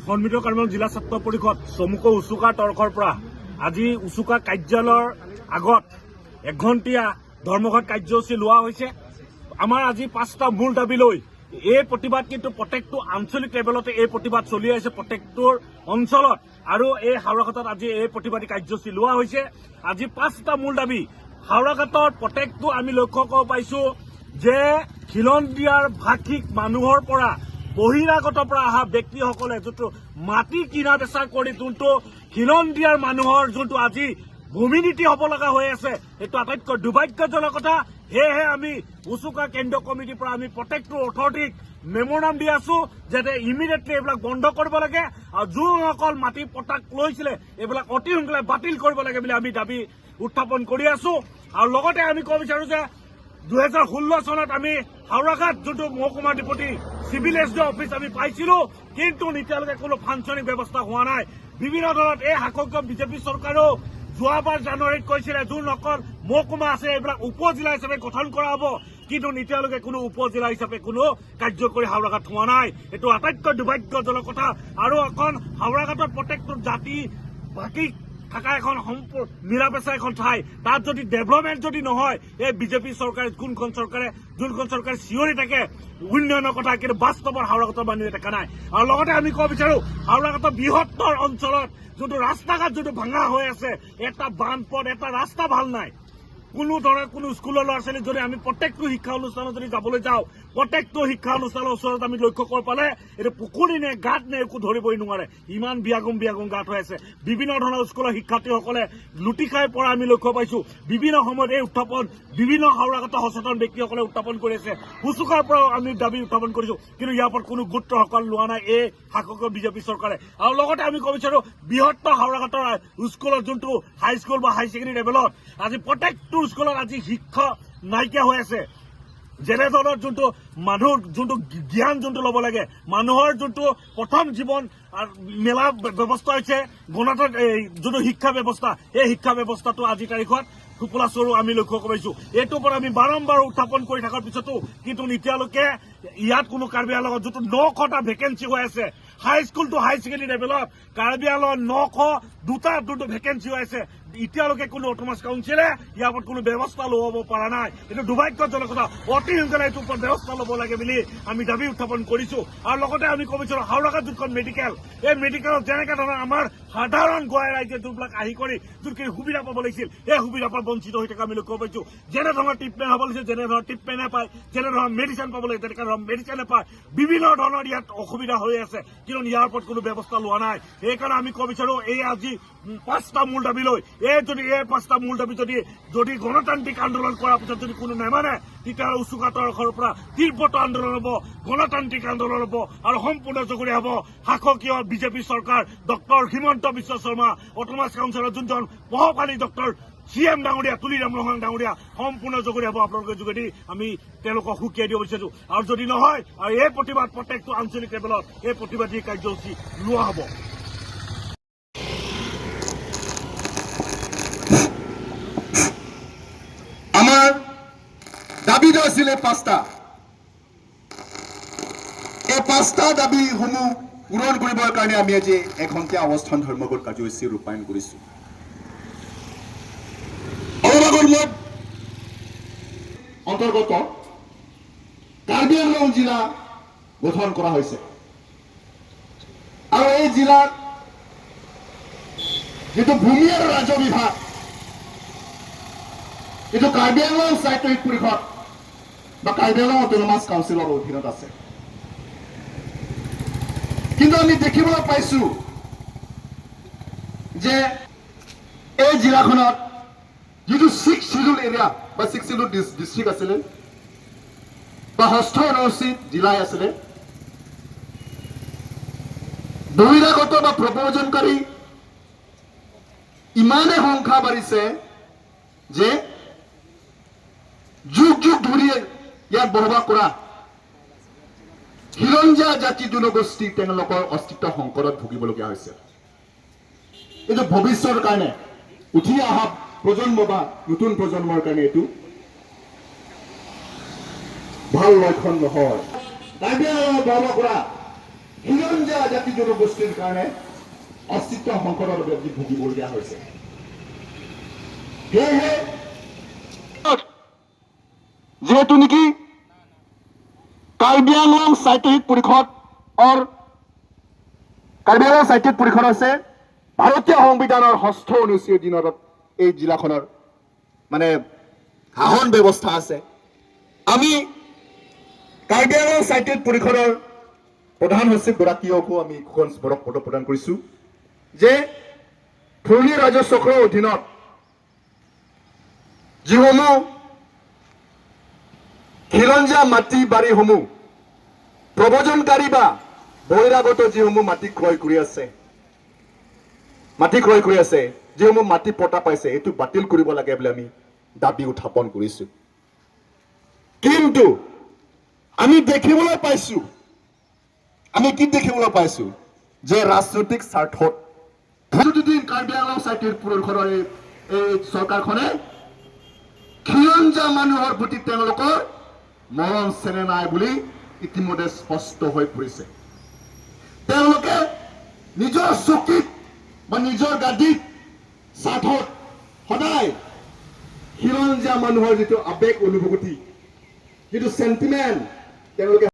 সন্মিলিত কাৰ্যক্ৰম জিলা ছাত্ৰ পৰিষদ চমুকৈ উচুকা তৰ্কৰ পৰা আজি উচুকা কাৰ্যালয়ৰ আগত 1 ঘণ্টীয়া ধৰ্মঘট কাৰ্যসূচী লোৱা হৈছে। আমাৰ আজি 5টা মূল দাবী লৈ এই প্ৰতিবাদ কিন্তু প্ৰত্যেকটো আঞ্চলিক লেভেলতে এই প্ৰতিবাদ চলি আছে প্ৰত্যেকটোৰ অঞ্চলত আৰু এই হাওৰাঘাটত আজি এই প্ৰতিবাদী কাৰ্যসূচী লোৱা হৈছে। আজি 5টা মূল দাবী হাওৰাঘাটৰ প্ৰত্যেকটো আমি লক্ষ্য কৰিব পাইছো যে খিলঞ্জীয়াৰ ভাষিক মানুহৰ পৰা বহিৰাগতৰ পৰা অহা ব্যক্তিসকলে যোনটো মাটি কিনা বেচা কৰি যোনটো খিলঞ্জীয়াৰ মানুহৰ যোনটো আজি ভূমি নীতি হ'ব লগা হৈ আছে সেইটো আটাইতকৈ দুৰ্ভাগ্যজনক কথা। সেয়েহে আমি উচুকা কেন্দ্ৰীয় কমিটিৰ পৰা আমি প্ৰত্যেকটো অথৰিটিক মেমোৰাম দি আছো যাতে ইমিডিয়েটলি এইবিলাক বন্ধ কৰিব লাগে আৰু যোনসকল মাটি পটাক লৈছিলে এইবিলাক অতি সোনকালে বাতিল কৰিব লাগে বুলি আমি দাবী উত্থাপন কৰি আছো। আৰু লগতে আমি ক'ব বিচাৰো যে 2016 চনত আমি হাওৰাঘাট যোনটো মহকুমা deputy civil S D office আমি পাইছিলো, কিন্তু এতিয়ালৈকে কোনো ফাংচনিং ব্যৱস্থা হোৱা নাই। বিভিন্ন ধৰণত এই শাসকীয় বিজেপি চৰকাৰেও যোৱাবাৰ জানুৱাৰীত কৈছিলে যোনসকল মহকুমা আছে এইবিলাক উপজিলা হিচাপে গঠন কৰা হ'ব, কিন্তু এতিয়ালৈকে কোনো উপজিলা হিচাপে কোনো কাৰ্যকৰী হাওৰাঘাট হোৱা নাই। এইটো আটাইতকৈ দুৰ্ভাগ্যজনক কথা। আৰু এখন হাওৰাঘাটৰ প্ৰত্যেকটো জাতি বাকী থকা এখন নিৰাপেচা এখন ঠাই তাত যদি ডেভেলপমেণ্ট যদি নহয় এই বিজেপি চৰকাৰে যোনখন চৰকাৰে চিঞৰি থাকে উন্নয়নৰ কথা, কিন্তু বাস্তৱৰ হাওৰাঘাটৰ মানুহে দেখা নাই। আৰু লগতে আমি ক'ব বিচাৰো হাওৰাঘাটৰ বৃহত্তৰ অঞ্চলত যোনটো ৰাস্তা ঘাট যোনটো ভাঙা হৈ আছে, এটা বানপথ এটা ৰাস্তা ভাল নাই। কোনো ধৰণৰ কোনো স্কুলৰ ল'ৰা ছোৱালী যদি আমি প্ৰত্যেকটো শিক্ষা অনুষ্ঠানত যদি যাবলৈ যাওঁ প্ৰত্যেকটো শিক্ষা অনুষ্ঠানৰ ওচৰত আমি লক্ষ্য কৰিব পালে এইটো পুখুৰী নে গাঁত নে একো ধৰিবই নোৱাৰে, ইমান বিয়াগুম গাঁত হৈ আছে। বিভিন্ন ধৰণৰ স্কুলৰ শিক্ষাৰ্থীসকলে লুটি খাই পৰা আমি লক্ষ্য পাইছো। বিভিন্ন সময়ত এই উত্থাপন বিভিন্ন হাওৰাঘাটৰ সচেতন ব্যক্তিসকলে উত্থাপন কৰি আছে। উচুকাৰ পৰাও আমি দাবী উত্থাপন কৰিছো, কিন্তু ইয়াৰ ওপৰত কোনো গুৰুত্ব লোৱা নাই এই শাসকীয় বিজেপি চৰকাৰে। আৰু লগতে আমি ক'ব বিচাৰো বৃহত্তৰ হাওৰাঘাটৰ স্কুলৰ যোনটো হাইস্কুল বা হাই ছেকেণ্ডেৰী লেভেলত আজি প্ৰত্যেকটো স্কুলত আজি শিক্ষা নাইকিয়া হৈ আছে। যেনে ধৰণৰ যোনটো মানুহৰ যোনটো জ্ঞান যোনটো ল'ব লাগে, মানুহৰ যোনটো প্ৰথম জীৱন মেলা ব্যৱস্থা হৈছে গণতন্ত্ৰ যোনটো শিক্ষা ব্যৱস্থা, এই শিক্ষা ব্যৱস্থাটো আজিৰ তাৰিখত টোপোলা চৰু আমি লক্ষ্য কৰিছো। এইটোৰ পৰা আমি বাৰম্বাৰ উত্থাপন কৰি থকাৰ পিছতো কিন্তু এতিয়ালৈকে ইয়াত কোনো কাৰ্বি আংলঙত যোনটো 900টা ভেকেঞ্চি হৈ আছে হাইস্কুল টু হাই ছেকেণ্ডেৰী লেভেলত, কাৰ্বি আংলঙত 902টা যোনটো ভেকেঞ্চি হৈ আছে, এতিয়ালৈকে কোনো অট'নমাছ কাউন্সিলে ইয়াৰ ওপৰত কোনো ব্যৱস্থা ল'ব পৰা নাই। এইটো দুৰ্ভাগ্যজনক কথা। অতি সোনকালে এইটোৰ ওপৰত ব্যৱস্থা ল'ব লাগে বুলি আমি দাবী উত্থাপন কৰিছো। আৰু লগতে আমি ক'ব বিচাৰো হাওৰাঘাট যোনখন মেডিকেল, এই মেডিকেলত যেনেকে ধৰণৰ আমাৰ সাধাৰণ গোৱাই ৰাইজে যোনবিলাক আহি কৰি যোনখিনি সুবিধা পাব লাগিছিল এই সুবিধাৰ পৰা বঞ্চিত হৈ থকা আমি লক্ষ্য পাইছো। যেনে ধৰণৰ ট্ৰিটমেণ্ট হ'ব লাগিছিল যেনে ধৰণৰ ট্ৰিটমেণ্ট নাপায়, যেনে ধৰণৰ মেডিচিন পাব লাগে তেনেকুৱা ধৰণৰ মেডিচিন নাপায়। বিভিন্ন ধৰণৰ ইয়াত অসুবিধা হৈ আছে, কিন্তু ইয়াৰ ওপৰত কোনো ব্যৱস্থা লোৱা নাই। সেইকাৰণে আমি ক'ব বিচাৰো এই আজি 5টা মূল দাবী লৈ এই 5টা মূল দাবী যদি গণতান্ত্ৰিক আন্দোলন কৰাৰ পিছত যদি কোনো নেমানে তেতিয়াহ'লে উচুকা তৰখৰ পৰা তীব্ৰতৰ আন্দোলন হ'ব, গণতান্ত্ৰিক আন্দোলন হ'ব আৰু সম্পূৰ্ণ জগৰীয়া হ'ব শাসকীয় বিজেপি চৰকাৰ ডক্টৰ হিমন্ত বিশ্ব শৰ্মা অট'নমাছ কাউন্সিলৰ যোনজন মহাপানী ডক্টৰ CM ডাঙৰীয়া তুলিৰাম ৰহন ডাঙৰীয়া সম্পূৰ্ণ জগৰীয়া হ'ব আপোনালোকৰ যোগেদি আমি তেওঁলোকক সুকীয়াই দিব বিচাৰিছো। আৰু যদি নহয় আৰু এই প্ৰতিবাদ প্ৰত্যেকটো আঞ্চলিক লেভেলত এই প্ৰতিবাদী কাৰ্যসূচী লোৱা হ'ব। আমাৰ দাবীটো আছিলে 5টা। এই 5টা দাবীসমূহ পূৰণ কৰিবৰ কাৰণে আমি আজি 1 ঘণ্টীয়া অৱস্থান ধৰ্মঘট কাৰ্যসূচী ৰূপায়ণ কৰিছো। অলপ অন্তৰ্গত কাৰ্বি আংলং জিলা গঠন কৰা হৈছে আৰু এই জিলাৰ যিটো ভূমি আৰু ৰাজহ বিভাগ এইটো কাৰ্বি আংলং স্বায়ত্তশাসিত পৰিষদ বা কাৰ্বি আংলং অট'নমাছ কাউন্সিলৰ অধীনত আছে। কিন্তু আমি দেখিবলৈ পাইছো যে এই জিলাখনত যিটো 6th শিডিউল এৰিয়া বা 6th শিডিউল ডিষ্ট্ৰিক্ট আছিলে বা ষষ্ঠ অনুসূচিত জিলাই আছিলে, বহিৰাগত বা প্ৰব্ৰজনকাৰী ইমানে সংখ্যা বাঢ়িছে যে যুগ ধৰি ইয়াত বসবাস কৰা খিলঞ্জীয়া জাতি জনগোষ্ঠী তেওঁলোকৰ অস্তিত্ব সংকটত ভুগিবলগীয়া হৈছে। এইটো ভৱিষ্যতৰ কাৰণে উঠি অহা প্ৰজন্ম বা নতুন প্ৰজন্মৰ কাৰণে এইটো ভাল লক্ষণ নহয়। কাৰ্বি আংলঙত বসবাস কৰা খিলঞ্জীয়া জাতি জনগোষ্ঠীৰ কাৰণে অস্তিত্ব সংকটৰ বাবে আজি ভুগিবলগীয়া হৈছে। সেয়েহে যিহেতু নেকি কাৰ্বি আংলং সাহিত্যিক পৰিষদৰ কাৰ্বি আংলং সাহিত্যিক পৰিষদ আছে ভাৰতীয় সংবিধানৰ 6ষ্ঠ অনুচ্ছেদৰ দিনত এই জিলাখনৰ মানে শাসন ব্যৱস্থা আছে। আমি কাৰ্বি আংলং সাহিত্যিক পৰিষদৰ প্ৰধান সচিবগৰাকীকো আমি এখন স্মাৰক পত্ৰ প্ৰদান কৰিছোঁ যে ফুৰ্ণি ৰাজচক্ৰৰ অধীনত যিসমূহ খিলঞ্জীয়া মাটি বাৰীসমূহ প্ৰব্ৰজনকাৰী বা বহিৰাগত যিসমূহ মাটি ক্ৰয় কৰি আছে যিসমূহ মাটি পটা পাইছে এইটো বাতিল কৰিব লাগে বুলি আমি দাবী উত্থাপন কৰিছোঁ। কিন্তু আমি দেখিবলৈ পাইছোঁ যে ৰাজনৈতিক স্বাৰ্থত দুদিন কাৰ্বি আংলং সাহিত্যিক পৰিষদৰ এই চৰকাৰখনে খিলঞ্জীয়া মানুহৰ প্ৰতি তেওঁলোকৰ মৰম চেনেহ নাই বুলি ইতিমধ্যে স্পষ্ট হৈ পৰিছে। তেওঁলোকে নিজৰ চকীত বা নিজৰ গাদীত স্বাৰ্থত সদায় খিলঞ্জীয়া মানুহৰ যিটো আৱেগ অনুভূতি যিটো চেণ্টিমেণ্ট তেওঁলোকে